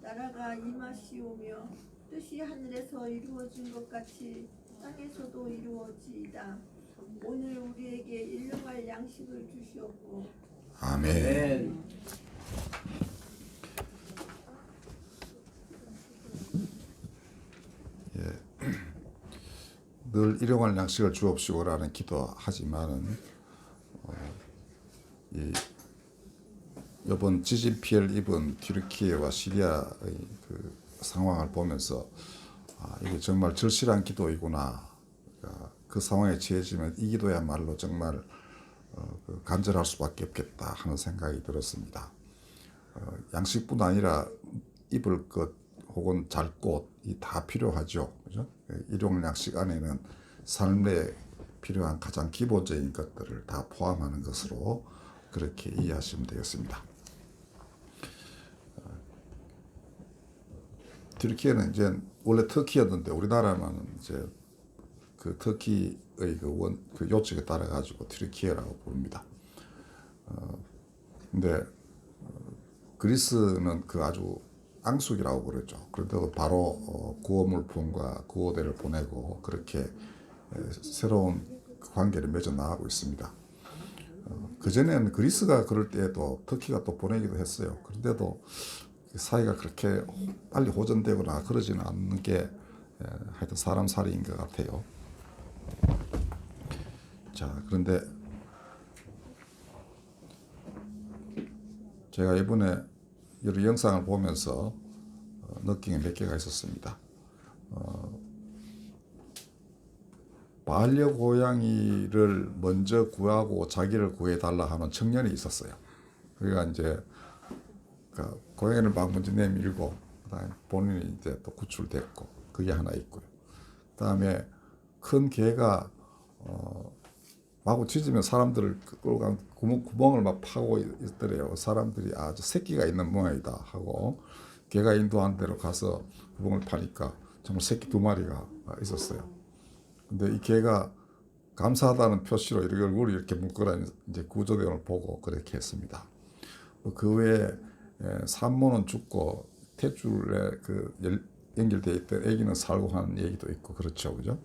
나라가 임하시오며 뜻이 하늘에서 이루어진 것 같이 땅에서도 이루어지이다. 오늘 우리에게 일용할 양식을 주시옵고. 아멘. 늘 일용할 양식을 주옵시고라는 기도하지만은 이번 지진 피해를 입은 튀르키예와 시리아의 그 상황을 보면서 이게 정말 절실한 기도이구나. 그 상황에 처해지면 이 기도야말로 정말 간절할 수밖에 없겠다 하는 생각이 들었습니다. 양식뿐 아니라 입을 것 혹은 잘 곳 이 다 필요하죠. 그죠? 일용 양식 안에는 삶에 필요한 가장 기본적인 것들을 다 포함하는 것으로 그렇게 이해하시면 되겠습니다. 튀르키예는 이제 원래 터키였는데 우리나라는 이제 그 터키의 그 요청에 따라 가지고 튀르키예라고 부릅니다. 근데 그리스는 그 아주 앙숙이라고 그러죠. 그런데도 바로 구호물품과 구호대를 보내고 그렇게 새로운 관계를 맺어 나가고 있습니다. 그전에는 그리스가 그럴 때에도 터키가 또 보내기도 했어요. 그런데도 사이가 그렇게 빨리 호전되거나 그러지는 않는 게 하여튼 사람살이인 것 같아요. 자, 그런데 제가 이번에 여러 영상을 보면서 느낀 게 몇 개가 있었습니다. 반려고양이를 먼저 구하고 자기를 구해달라 하는 청년이 있었어요. 그러니까 이제 그 고양이를 막 먼저 내밀고 그다음에 본인이 이제 또 구출됐고 그게 하나 있고요. 그다음에 큰 개가 마구 짖으면 사람들을 끌고 간 구멍을 막 파고 있더래요. 사람들이 저 새끼가 있는 모양이다 하고 개가 인도한 대로 가서 구멍을 파니까 정말 새끼 2마리가 있었어요. 근데 이 개가 감사하다는 표시로 이렇게 얼굴을 이렇게 묶으라 이제 구조대원을 보고 그렇게 했습니다. 그 외에 산모는 죽고 탯줄에 그 연결되어 있던 아기는 살고 하는 얘기도 있고 그렇죠, 그죠?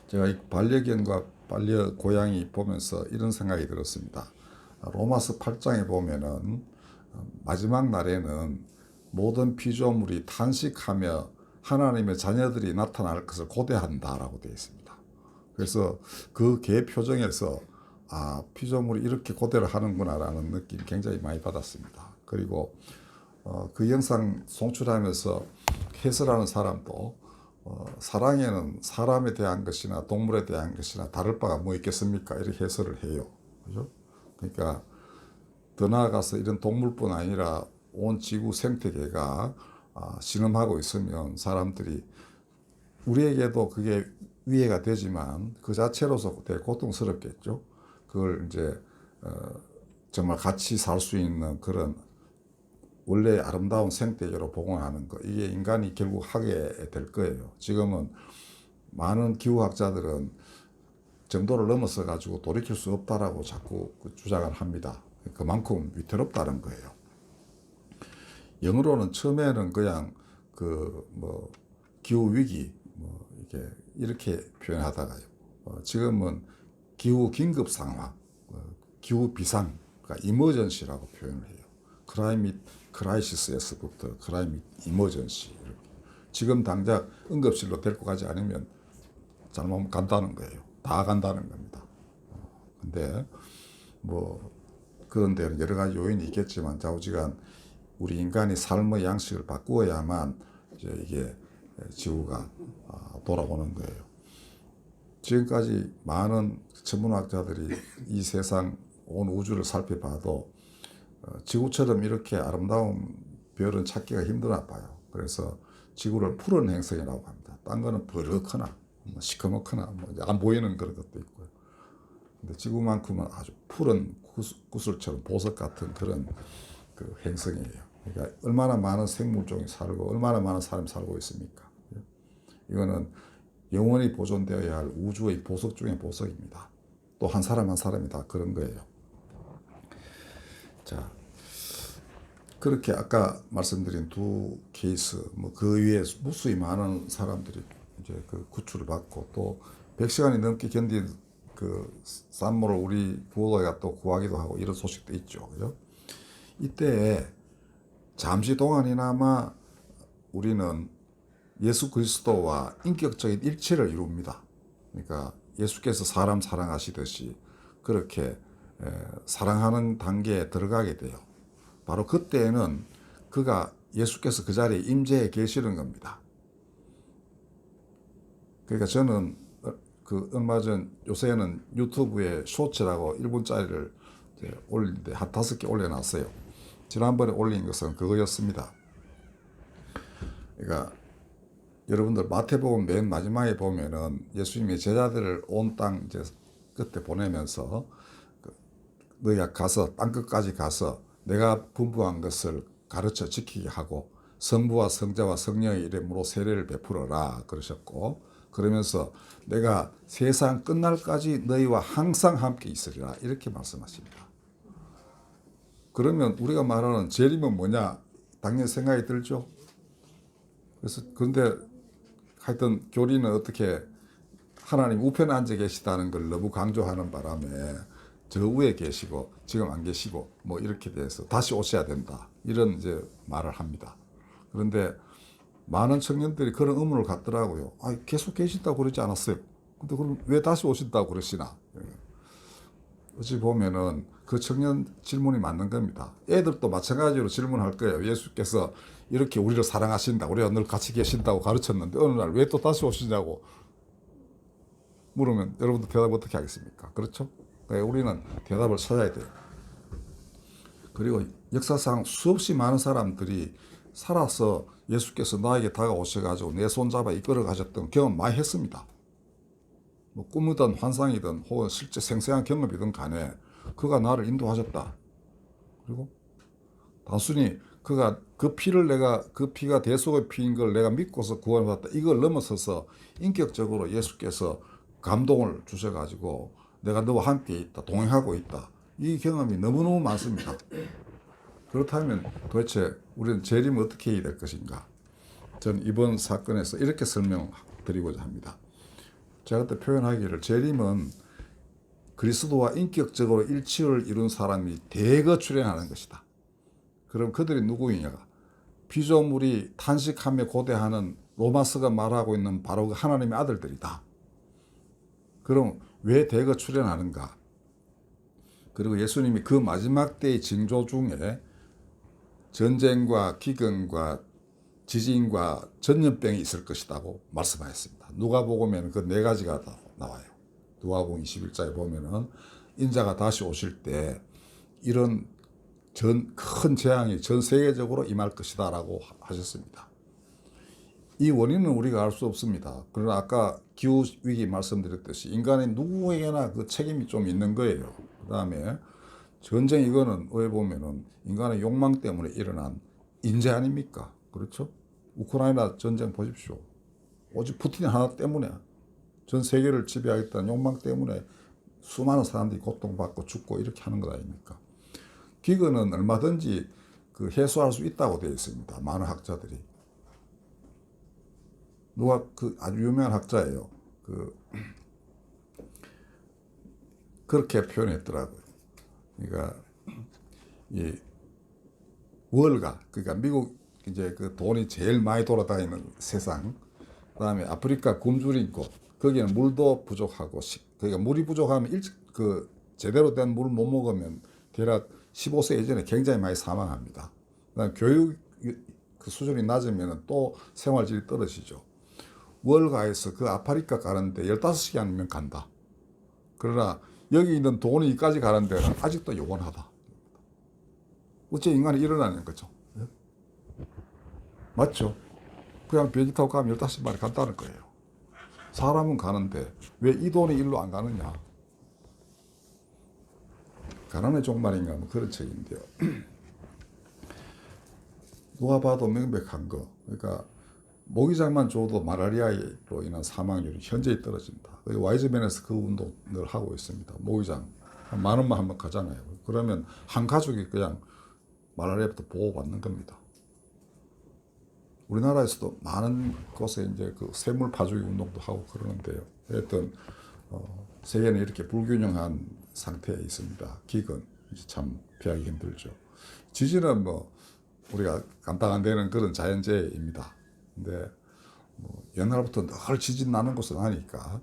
제가 이 반려견과 반려고양이 보면서 이런 생각이 들었습니다. 로마서 8장에 보면은 마지막 날에는 모든 피조물이 탄식하며 하나님의 자녀들이 나타날 것을 고대한다라고 되어 있습니다. 그래서 그 개 표정에서 피조물이 이렇게 고대를 하는구나라는 느낌 굉장히 많이 받았습니다. 그리고 그 영상 송출하면서 해설하는 사람도 사랑에는 사람에 대한 것이나 동물에 대한 것이나 다를 바가 뭐 있겠습니까? 이렇게 해설을 해요. 그죠? 그러니까 더 나아가서 이런 동물뿐 아니라 온 지구 생태계가 신음하고 있으면 사람들이 우리에게도 그게 위해가 되지만 그 자체로서 되게 고통스럽겠죠. 그걸 이제 정말 같이 살 수 있는 그런 원래 아름다운 생태계로 복원하는 거, 이게 인간이 결국 하게 될 거예요. 지금은 많은 기후학자들은 정도를 넘어서 가지고 돌이킬 수 없다라고 자꾸 주장을 합니다. 그만큼 위태롭다는 거예요. 영어로는 처음에는 그냥 기후 위기 이렇게 표현하다가요. 지금은 기후 긴급 상황, 기후 비상, 그러니까 이머전시라고 표현을 해요. 클라이밋 크라이시스에서부터 클라이밋 이머전시 이렇게. 지금 당장 응급실로 데리고 가지 않으면 잘못 간다는 거예요. 다 간다는 겁니다. 근데 그런 데는 여러 가지 요인이 있겠지만 좌우지간 우리 인간이 삶의 양식을 바꾸어야만 이제 이게 지구가 돌아오는 거예요. 지금까지 많은 천문학자들이 이 세상 온 우주를 살펴봐도 지구처럼 이렇게 아름다운 별은 찾기가 힘드나 봐요. 그래서 지구를 푸른 행성이라고 합니다. 딴 거는 버럭하나 시커멓거나 안 보이는 그런 것도 있고요. 근데 지구만큼은 아주 푸른 구슬처럼 보석 같은 그런 그 행성이에요. 그러니까 얼마나 많은 생물종이 살고 얼마나 많은 사람이 살고 있습니까? 이거는 영원히 보존되어야 할 우주의 보석 중의 보석입니다. 또 한 사람 한 사람이 다 그런 거예요. 자, 그렇게 아까 말씀드린 두 케이스, 뭐 그 위에 무수히 많은 사람들이 이제 그 구출을 받고 또 100시간이 넘게 견딘 그 산모를 우리 구호도가 또 구하기도 하고 이런 소식도 있죠. 그죠? 이때 잠시 동안이나마 우리는 예수 그리스도와 인격적인 일치를 이룹니다. 그러니까 예수께서 사람 사랑하시듯이 그렇게 사랑하는 단계에 들어가게 돼요. 바로 그때에는 그가 예수께서 그 자리에 임재해 계시는 겁니다. 그러니까 저는 그 얼마 전 요새는 유튜브에 쇼츠라고 1분짜리를 올리는데 한 5개 올려놨어요. 지난번에 올린 것은 그거였습니다. 그러니까 여러분들 마태복음 맨 마지막에 보면은 예수님이 제자들을 온 땅 이제 끝에 보내면서 너희가 가서 땅끝까지 가서 내가 분부한 것을 가르쳐 지키게 하고 성부와 성자와 성령의 이름으로 세례를 베풀어라 그러셨고, 그러면서 내가 세상 끝날까지 너희와 항상 함께 있으리라 이렇게 말씀하십니다. 그러면 우리가 말하는 재림은 뭐냐 당연히 생각이 들죠. 그래서 그런데 하여튼 교리는 어떻게 하나님 우편에 앉아 계시다는 걸 너무 강조하는 바람에 저 위에 계시고 지금 안 계시고 뭐 이렇게 돼서 다시 오셔야 된다 이런 이제 말을 합니다. 그런데 많은 청년들이 그런 의문을 갖더라고요. 아, 계속 계신다고 그러지 않았어요. 근데 그럼 왜 다시 오신다고 그러시나? 어찌 보면은 그 청년 질문이 맞는 겁니다. 애들도 마찬가지로 질문할 거예요. 예수께서 이렇게 우리를 사랑하신다, 우리가 늘 같이 계신다고 가르쳤는데 어느 날 왜 또 다시 오시냐고 물으면 여러분들 대답 어떻게 하겠습니까? 그렇죠? 우리는 대답을 찾아야 돼요. 그리고 역사상 수없이 많은 사람들이 살아서 예수께서 나에게 다가오셔가지고 내 손잡아 이끌어 가셨던 경험 많이 했습니다. 뭐 꿈이든 환상이든 혹은 실제 생생한 경험이든 간에 그가 나를 인도하셨다. 그리고 단순히 그가 그 피를 내가 그 피가 대속의 피인 걸 내가 믿고서 구원받았다. 이걸 넘어서서 인격적으로 예수께서 감동을 주셔가지고 내가 너와 함께 있다, 동행하고 있다. 이 경험이 너무너무 많습니다. 그렇다면 도대체 우리는 재림을 어떻게 해야 될 것인가? 저는 이번 사건에서 이렇게 설명드리고자 합니다. 제가 그때 표현하기를 재림은 그리스도와 인격적으로 일치를 이룬 사람이 대거 출현하는 것이다. 그럼 그들이 누구이냐? 피조물이 탄식하며 고대하는 로마서가 말하고 있는 바로 그 하나님의 아들들이다. 그럼 왜 대거 출현하는가? 그리고 예수님이 그 마지막 때의 징조 중에 전쟁과 기근과 지진과 전염병이 있을 것이라고 말씀하였습니다. 누가복음에는 그 4가지가 나와요. 누가복음 21장에 보면은 인자가 다시 오실 때 이런 큰 재앙이 전 세계적으로 임할 것이다라고 하셨습니다. 이 원인은 우리가 알 수 없습니다. 그러나 아까 기후위기 말씀드렸듯이 인간의 누구에게나 그 책임이 좀 있는 거예요. 그 다음에 전쟁 이거는 왜 보면은 인간의 욕망 때문에 일어난 인재 아닙니까? 그렇죠? 우크라이나 전쟁 보십시오. 오직 푸틴 하나 때문에 전 세계를 지배하겠다는 욕망 때문에 수많은 사람들이 고통받고 죽고 이렇게 하는 것 아닙니까? 기근은 얼마든지 그 해소할 수 있다고 되어 있습니다. 많은 학자들이. 누가 그 아주 유명한 학자예요. 그렇게 표현했더라고요. 그러니까 이 월가, 그러니까 미국 이제 그 돈이 제일 많이 돌아다니는 세상, 그다음에 아프리카 굶주린 곳, 거기는 물도 부족하고 그러니까 물이 부족하면 제대로 된 물 못 먹으면 대략 15세 이전에 굉장히 많이 사망합니다. 그다음에 교육 그 수준이 낮으면 또 생활질이 떨어지죠. 월가에서 그 아프리카 가는데 15시간이면 간다. 그러나 여기 있는 돈이 이까지 가는 데는 아직도 요원하다. 어째 인간이 일어나는 거죠. 네? 맞죠? 그냥 비행기 타고 가면 15시간에 간다는 거예요. 사람은 가는데 왜 이 돈이 일로 안 가느냐? 가난의 종말인가 뭐 그런 책인데요. 누가 봐도 명백한 거. 그러니까 모기장만 줘도 말라리아로 인한 사망률이 현저히 떨어진다. 와이즈맨에서 그 운동을 하고 있습니다. 모기장 10,000원만 한번 가잖아요. 그러면 한 가족이 그냥 말라리아부터 보호받는 겁니다. 우리나라에서도 많은 곳에 이제 그 샘물 파주기 운동도 하고 그러는데요. 하여튼 세계는 이렇게 불균형한 상태에 있습니다. 기근 참 피하기 힘들죠. 지진은 뭐 우리가 감당 안 되는 그런 자연재해입니다. 근데 뭐 옛날부터 늘 지진 나는 곳은 아니까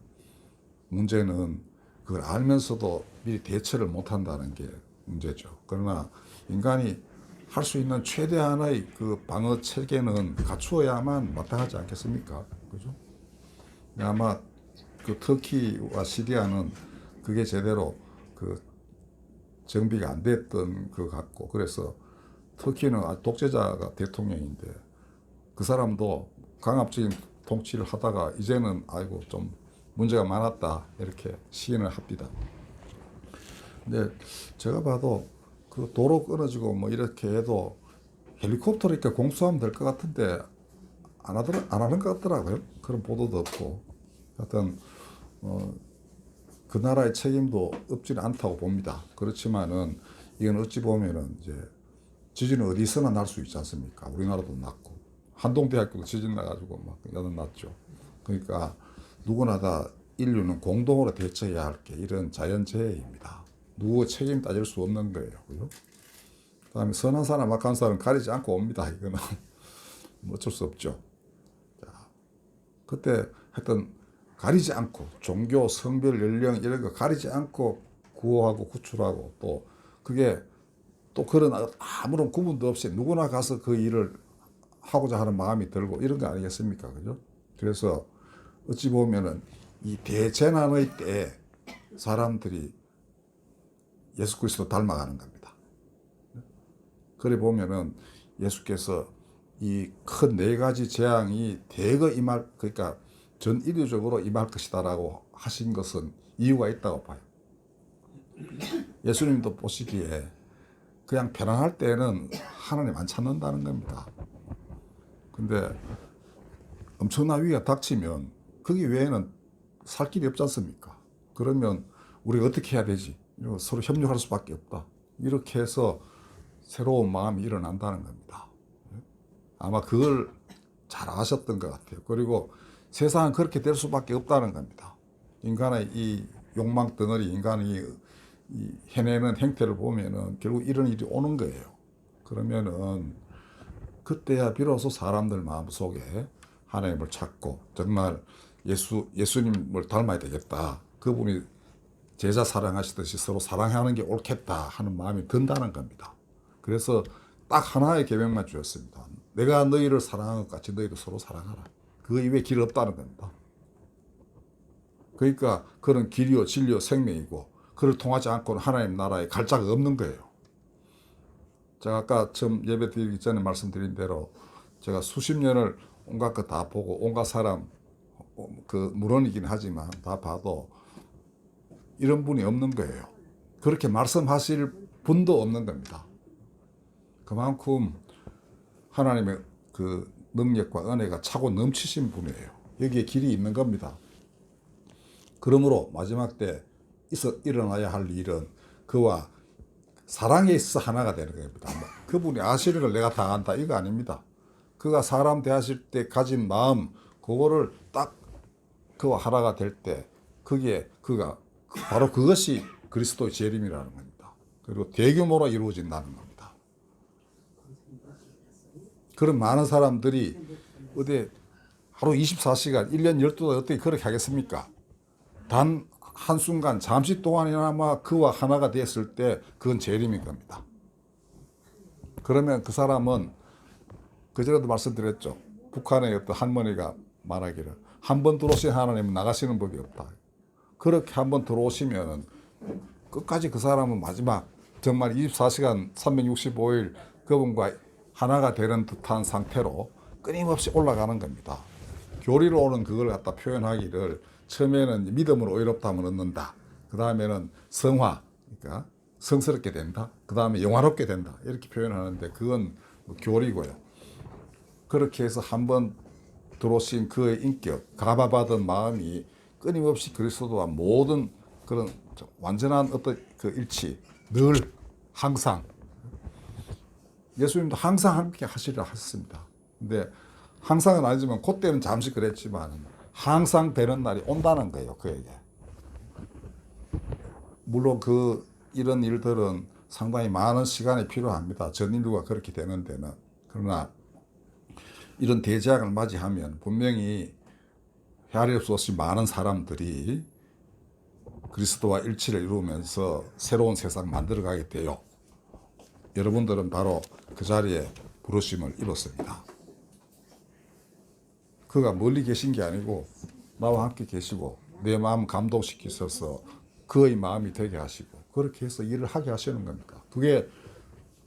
문제는 그걸 알면서도 미리 대처를 못한다는 게 문제죠. 그러나 인간이 할 수 있는 최대한의 그 방어 체계는 갖추어야만 마땅하지 않겠습니까? 그죠? 아마 그 터키와 시리아는 그게 제대로 그 정비가 안 됐던 것 같고, 그래서 터키는 독재자가 대통령인데 그 사람도 강압적인 통치를 하다가 이제는 아이고 좀 문제가 많았다 이렇게 시인을 합니다. 근데 제가 봐도 그 도로 끊어지고 뭐 이렇게 해도 헬리콥터로 이렇게 공수하면 될 것 같은데 안 하는 것 같더라고요. 그런 보도도 없고. 하여튼 그 나라의 책임도 없지는 않다고 봅니다. 그렇지만은 이건 어찌 보면은 이제 지진은 어디서나 날 수 있지 않습니까? 우리나라도 났고 한동대학교도 지진 나가지고 막 여든 났죠. 그러니까 누구나 다 인류는 공동으로 대처해야 할 게 이런 자연재해입니다. 누구 책임 따질 수 없는 거예요. 그죠? 그다음에 선한 사람, 악한 사람 가리지 않고 옵니다. 이거는 어쩔 수 없죠. 자, 그때 하여튼 가리지 않고 종교, 성별, 연령 이런 거 가리지 않고 구호하고 구출하고 또 그게 또 그런 아무런 구분도 없이 누구나 가서 그 일을 하고자 하는 마음이 들고 이런 거 아니겠습니까? 그죠? 그래서 어찌 보면은 이 대재난의 때에 사람들이 예수 그리스도 닮아가는 겁니다. 그래 보면은 예수께서 이 큰 네 가지 재앙이 대거 그러니까 전 인류적으로 임할 것이다라고 하신 것은 이유가 있다고 봐요. 예수님도 보시기에 그냥 편안할 때는 하나님 안 찾는다는 겁니다. 근데 엄청난 위기가 닥치면 거기 외에는 살 길이 없지 않습니까? 그러면 우리가 어떻게 해야 되지? 서로 협력할 수밖에 없다. 이렇게 해서 새로운 마음이 일어난다는 겁니다. 아마 그걸 잘 아셨던 것 같아요. 그리고 세상은 그렇게 될 수밖에 없다는 겁니다. 인간의 이 욕망 덩어리, 인간이 이 해내는 행태를 보면은 결국 이런 일이 오는 거예요. 그러면은 그때야 비로소 사람들 마음속에 하나님을 찾고 정말 예수님을 닮아야 되겠다. 그분이 제자 사랑하시듯이 서로 사랑하는 게 옳겠다 하는 마음이 든다는 겁니다. 그래서 딱 하나의 계명만 주었습니다. 내가 너희를 사랑한 것 같이 너희도 서로 사랑하라. 그 이외에 길 없다는 겁니다. 그러니까 그런 길이요 진리요 생명이고 그를 통하지 않고는 하나님 나라에 갈 자가 없는 거예요. 제가 아까 처음 예배 드리기 전에 말씀드린 대로 제가 수십 년을 온갖 거 다 보고 온갖 사람 그 물론이긴 하지만 다 봐도 이런 분이 없는 거예요. 그렇게 말씀하실 분도 없는 겁니다. 그만큼 하나님의 그 능력과 은혜가 차고 넘치신 분이에요. 여기에 길이 있는 겁니다. 그러므로 마지막 때 일어나야 할 일은 그와 사랑에 있어 하나가 되는 겁니다. 그분이 아시는 걸 내가 다 안다 이거 아닙니다. 그가 사람 대하실 때 가진 마음 그거를 딱 그와 하나가 될 때 그게 그가 바로 그것이 그리스도의 재림이라는 겁니다. 그리고 대규모로 이루어진다는 겁니다. 그런 많은 사람들이 어디 하루 24시간 1년 12달 어떻게 그렇게 하겠습니까? 단 한순간 잠시 동안이나마 그와 하나가 됐을 때 그건 재림인 겁니다. 그러면 그 사람은 그전에도 말씀드렸죠. 북한의 어떤 할머니가 말하기를 한 번 들어오신 하나님은 나가시는 법이 없다. 그렇게 한 번 들어오시면 끝까지 그 사람은 마지막 정말 24시간 365일 그분과 하나가 되는 듯한 상태로 끊임없이 올라가는 겁니다. 교리로 오는 그걸 갖다 표현하기를 처음에는 믿음으로 의롭다함을 얻는다. 그 다음에는 성화, 그러니까 성스럽게 된다. 그 다음에 영화롭게 된다. 이렇게 표현하는데 그건 교리고요. 그렇게 해서 한번 들어오신 그의 인격, 가봐받은 마음이 끊임없이 그리스도와 모든 그런 완전한 어떤 그 일치, 늘 항상 예수님도 항상 함께 하시리라 하셨습니다. 근데 항상은 아니지만 그때는 잠시 그랬지만 항상 되는 날이 온다는 거예요. 그에게. 물론 이런 일들은 상당히 많은 시간이 필요합니다. 전 인류가 그렇게 되는 데는. 그러나 이런 대재앙을 맞이하면 분명히 헤아릴 수 없이 많은 사람들이 그리스도와 일치를 이루면서 새로운 세상 만들어가게 돼요. 여러분들은 바로 그 자리에 부르심을 입었습니다. 그가 멀리 계신 게 아니고 나와 함께 계시고 내 마음 감동시키셔서 그의 마음이 되게 하시고 그렇게 해서 일을 하게 하시는 겁니까? 그게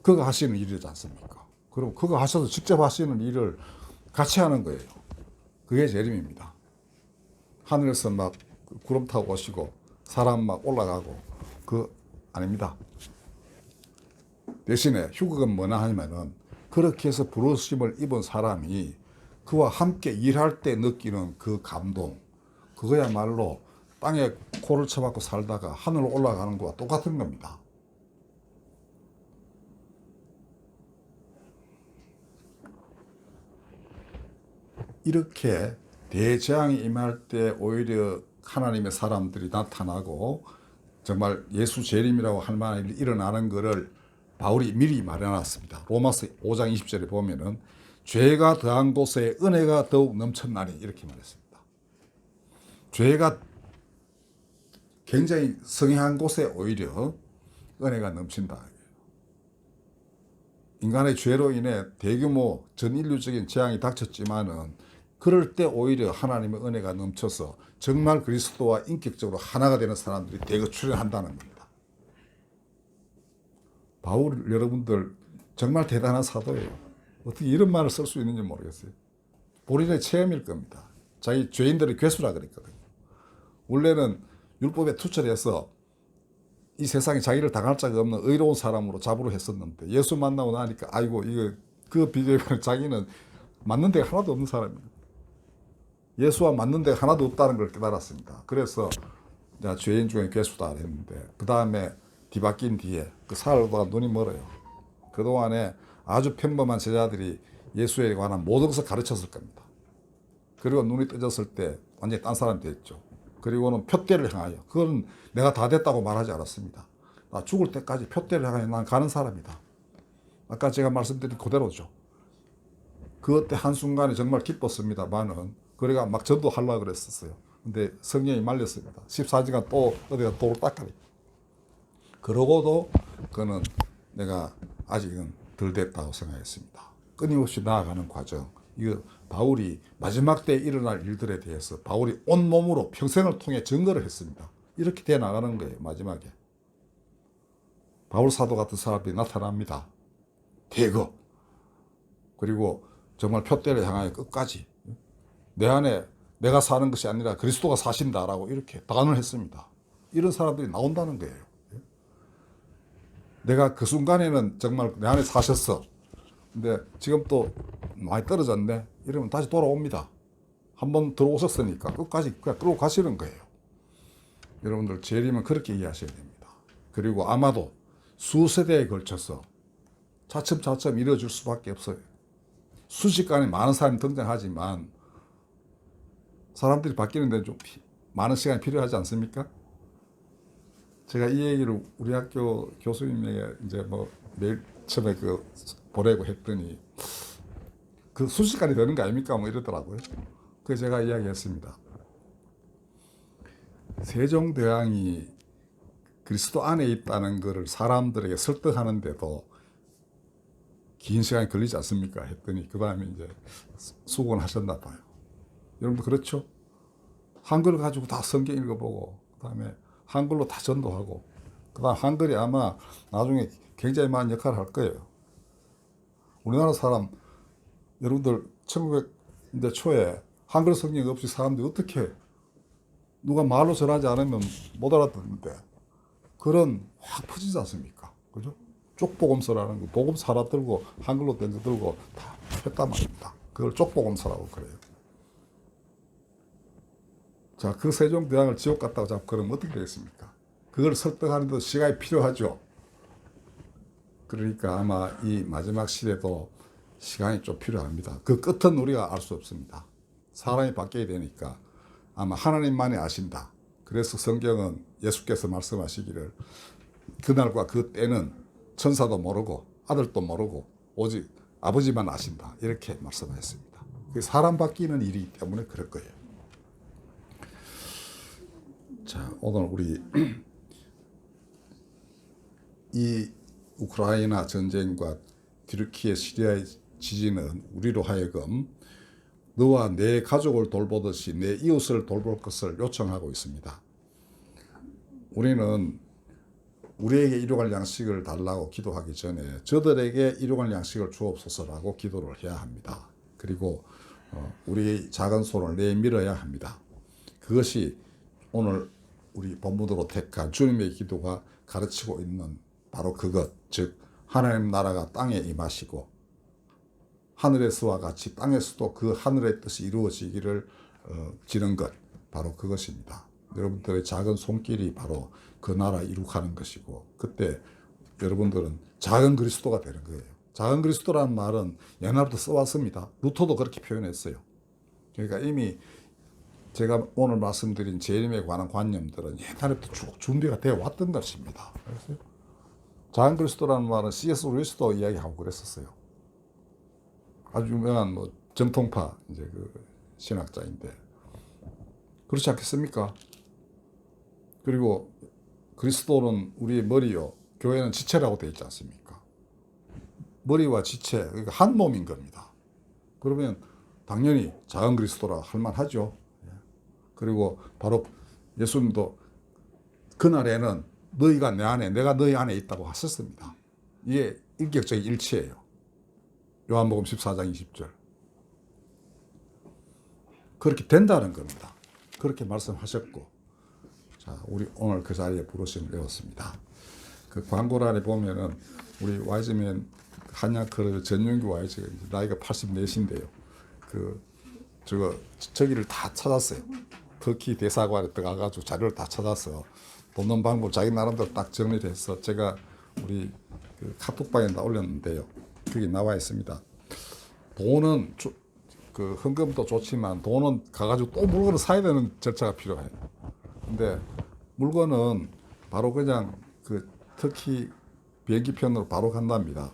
그가 하시는 일이지 않습니까? 그리고 그가 하셔서 직접 하시는 일을 같이 하는 거예요. 그게 재림입니다. 하늘에서 막 구름 타고 오시고 사람 막 올라가고 아닙니다. 대신에 휴거는 뭐냐 하면은 그렇게 해서 부르심을 입은 사람이 그와 함께 일할 때 느끼는 그 감동, 그거야말로 땅에 코를 쳐박고 살다가 하늘로 올라가는 것과 똑같은 겁니다. 이렇게 대재앙이 임할 때 오히려 하나님의 사람들이 나타나고 정말 예수 재림이라고 할 만한 일이 일어나는 것을 바울이 미리 말해놨습니다. 로마서 5장 20절에 보면은 죄가 더한 곳에 은혜가 더욱 넘쳤나니 이렇게 말했습니다. 죄가 굉장히 성행한 곳에 오히려 은혜가 넘친다. 인간의 죄로 인해 대규모 전인류적인 재앙이 닥쳤지만은 그럴 때 오히려 하나님의 은혜가 넘쳐서 정말 그리스도와 인격적으로 하나가 되는 사람들이 대거 출현한다는 겁니다. 바울 여러분들 정말 대단한 사도예요. 어떻게 이런 말을 쓸 수 있는지 모르겠어요. 본인의 체험일 겁니다. 자기 죄인들의 괴수라 그랬거든요. 원래는 율법에 투철해서 이 세상에 자기를 당할 자가 없는 의로운 사람으로 잡으로 했었는데 예수 만나고 나니까 아이고 이거 그 비교해보면 자기는 맞는 데가 하나도 없는 사람입니다. 예수와 맞는 데가 하나도 없다는 걸 깨달았습니다. 그래서 죄인 중에 괴수다 했는데 그 다음에 뒤바뀐 뒤에 그 살다가 눈이 멀어요. 그동안에 아주 평범한 제자들이 예수에 관한 모든 것을 가르쳤을 겁니다. 그리고 눈이 떠졌을 때 완전히 딴 사람이 됐죠. 그리고는 표대를 향하여, 그건 내가 다 됐다고 말하지 않았습니다. 나 죽을 때까지 표대를 향하여 난 가는 사람이다. 아까 제가 말씀드린 그대로죠. 그때 한순간에 정말 기뻤습니다만은 그래가 막 전도하려고 그랬었어요. 근데 성령이 말렸습니다. 14시간 또 어디가 돌을 닦아리. 그러고도 그는 내가 아직은 덜 됐다고 생각했습니다. 끊임없이 나아가는 과정. 이거 바울이 마지막 때 일어날 일들에 대해서 바울이 온몸으로 평생을 통해 증거를 했습니다. 이렇게 돼 나가는 거예요. 마지막에. 바울 사도 같은 사람이 나타납니다. 대거. 그리고 정말 표대를 향하여 끝까지 내 안에 내가 사는 것이 아니라 그리스도가 사신다라고 이렇게 단언을 했습니다. 이런 사람들이 나온다는 거예요. 내가 그 순간에는 정말 내 안에 사셨어. 근데 지금 또 많이 떨어졌네. 이러면 다시 돌아옵니다. 한번 들어오셨으니까 끝까지 그냥 끌고 가시는 거예요. 여러분들 재림은 그렇게 이해하셔야 됩니다. 그리고 아마도 수세대에 걸쳐서 차츰차츰 이루어질 수밖에 없어요. 순식간에 많은 사람이 등장하지만 사람들이 바뀌는 데는 좀 많은 시간이 필요하지 않습니까? 제가 이 얘기를 우리 학교 교수님에게 이제 매일 처음에 보내고 했더니 그 순식간에 되는 거 아닙니까? 이러더라고요. 그래서 제가 이야기했습니다. 세종대왕이 그리스도 안에 있다는 것을 사람들에게 설득하는데도 긴 시간이 걸리지 않습니까? 했더니 그 다음에 이제 수긍을 하셨나 봐요. 여러분도 그렇죠? 한글 가지고 다 성경 읽어보고 그 다음에 한글로 다 전도하고 그 다음 한글이 아마 나중에 굉장히 많은 역할을 할 거예요. 우리나라 사람 여러분들 1900년대 초에 한글 성경 없이 사람들이 어떻게 누가 말로 전하지 않으면 못 알아듣는데 그런 확 퍼지지 않습니까? 그죠? 쪽복음서라는 거 복음서 하나 들고 한글로 된 거 들고 다 했단 말입니다. 그걸 쪽복음서라고 그래요. 자, 그 세종대왕을 지옥 갔다고 잡고 그러면 어떻게 되겠습니까? 그걸 설득하는 데 시간이 필요하죠. 그러니까 아마 이 마지막 시대도 시간이 좀 필요합니다. 그 끝은 우리가 알 수 없습니다. 사람이 바뀌어야 되니까 아마 하나님만이 아신다. 그래서 성경은 예수께서 말씀하시기를 그날과 그 때는 천사도 모르고 아들도 모르고 오직 아버지만 아신다. 이렇게 말씀하셨습니다. 사람 바뀌는 일이기 때문에 그럴 거예요. 자, 오늘 우리 이 우크라이나 전쟁과 튀르키예 시리아의 지진은 우리로 하여금 너와 내 가족을 돌보듯이 내 이웃을 돌볼 것을 요청하고 있습니다. 우리는 우리에게 일용할 양식을 달라고 기도하기 전에 저들에게 일용할 양식을 주옵소서라고 기도를 해야 합니다. 그리고 우리의 작은 손을 내밀어야 합니다. 그것이 오늘 우리 본문으로 택한 주님의 기도가 가르치고 있는 바로 그것, 즉 하나님 나라가 땅에 임하시고 하늘에서와 같이 땅에서도 그 하늘의 뜻이 이루어지기를 지는 것, 바로 그것입니다. 여러분들의 작은 손길이 바로 그 나라 이룩하는 것이고, 그때 여러분들은 작은 그리스도가 되는 거예요. 작은 그리스도라는 말은 옛날부터 써왔습니다. 루터도 그렇게 표현했어요. 그러니까 이미 제가 오늘 말씀드린 재림에 관한 관념들은 옛날부터 쭉 준비가 되어 왔던 것입니다. 그래서 작은 그리스도라는 말은 C.S. 루이스도 이야기하고 그랬었어요. 아주 유명한 뭐 정통파 이제 그 신학자인데, 그렇지 않겠습니까? 그리고 그리스도는 우리의 머리요, 교회는 지체라고 되어 있지 않습니까? 머리와 지체, 그러니까 한 몸인 겁니다. 그러면 당연히 작은 그리스도라 할 만하죠. 그리고 바로 예수님도 그날에는 너희가 내 안에, 내가 너희 안에 있다고 하셨습니다. 이게 인격적인 일치예요. 요한복음 14장 20절. 그렇게 된다는 겁니다. 그렇게 말씀하셨고, 자, 우리 오늘 그 자리에 부르심을 외웠습니다. 그 광고란에 보면은 우리 와이즈맨 한약크루 전용기 와이즈가 나이가 84인데요. 저기를 다 찾았어요. 터키 대사관에 들어가가지고 자료를 다 찾아서 돕는 방법 자기 나름대로 딱 정리를 해서 제가 우리 그 카톡방에 올렸는데요. 거기 나와 있습니다. 돈은 그 헌금도 좋지만 돈은 가가지고 또 물건을 사야 되는 절차가 필요해요. 근데 물건은 바로 그냥 그 터키 비행기 편으로 바로 간답니다.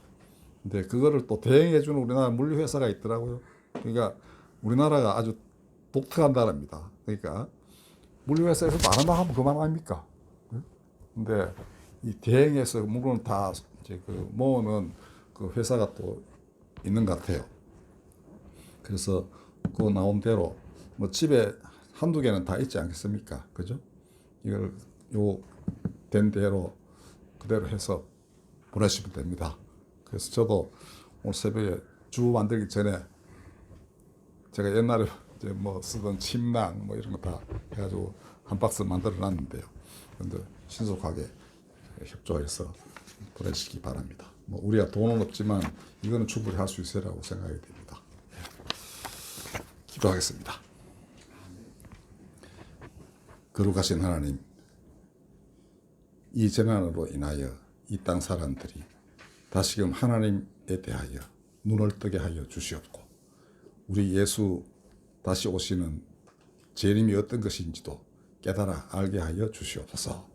근데 그거를 또 대행해주는 우리나라 물류회사가 있더라고요. 그러니까 우리나라가 아주 독특한 나라입니다. 그러니까 물류회사에서 말한다 하면 그만 아닙니까? 근데 이 대행해서 물건을 다 이제 그 모으는 그 회사가 또 있는 것 같아요. 그래서 그 나온 대로 뭐 집에 한두 개는 다 있지 않겠습니까? 그죠? 이걸 된 대로 그대로 해서 보내시면 됩니다. 그래서 저도 오늘 새벽에 주 만들기 전에 제가 옛날에 이제 뭐 쓰던 침낭 뭐 이런 거 다 해가지고 한 박스 만들어 놨는데요. 그런데 신속하게 협조해서 보내시기 바랍니다. 뭐 우리가 돈은 없지만 이거는 충분히 할 수 있으라고 생각이 됩니다. 기도하겠습니다. 거룩하신 하나님, 이 재난으로 인하여 이 땅 사람들이 다시금 하나님에 대하여 눈을 뜨게 하여 주시옵고, 우리 예수 다시 오시는 재림이 어떤 것인지도 깨달아 알게 하여 주시옵소서.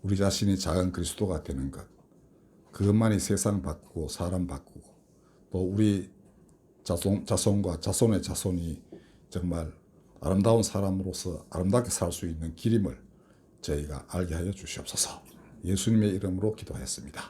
우리 자신이 작은 그리스도가 되는 것, 그것만이 세상 바꾸고 사람 바꾸고 또 우리 자손과 자손의 자손이 정말 아름다운 사람으로서 아름답게 살 수 있는 길임을 저희가 알게 하여 주시옵소서. 예수님의 이름으로 기도했습니다.